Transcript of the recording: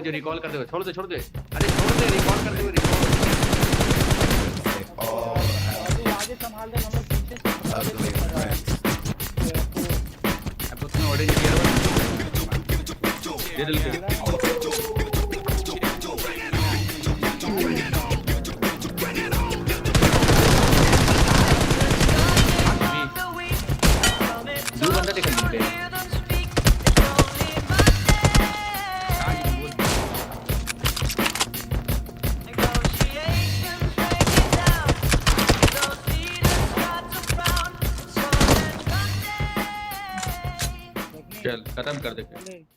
मुझे रिकॉल करते हुए। छोड़ दे अरे छोड़ दे, रिकॉल करते हुए आगे संभाल दे, हम लोग पीछे से अब उसने ऑडियंस किया ये दिल के दो बंदा दिखा मिलते हैं। चल खत्म कर दे।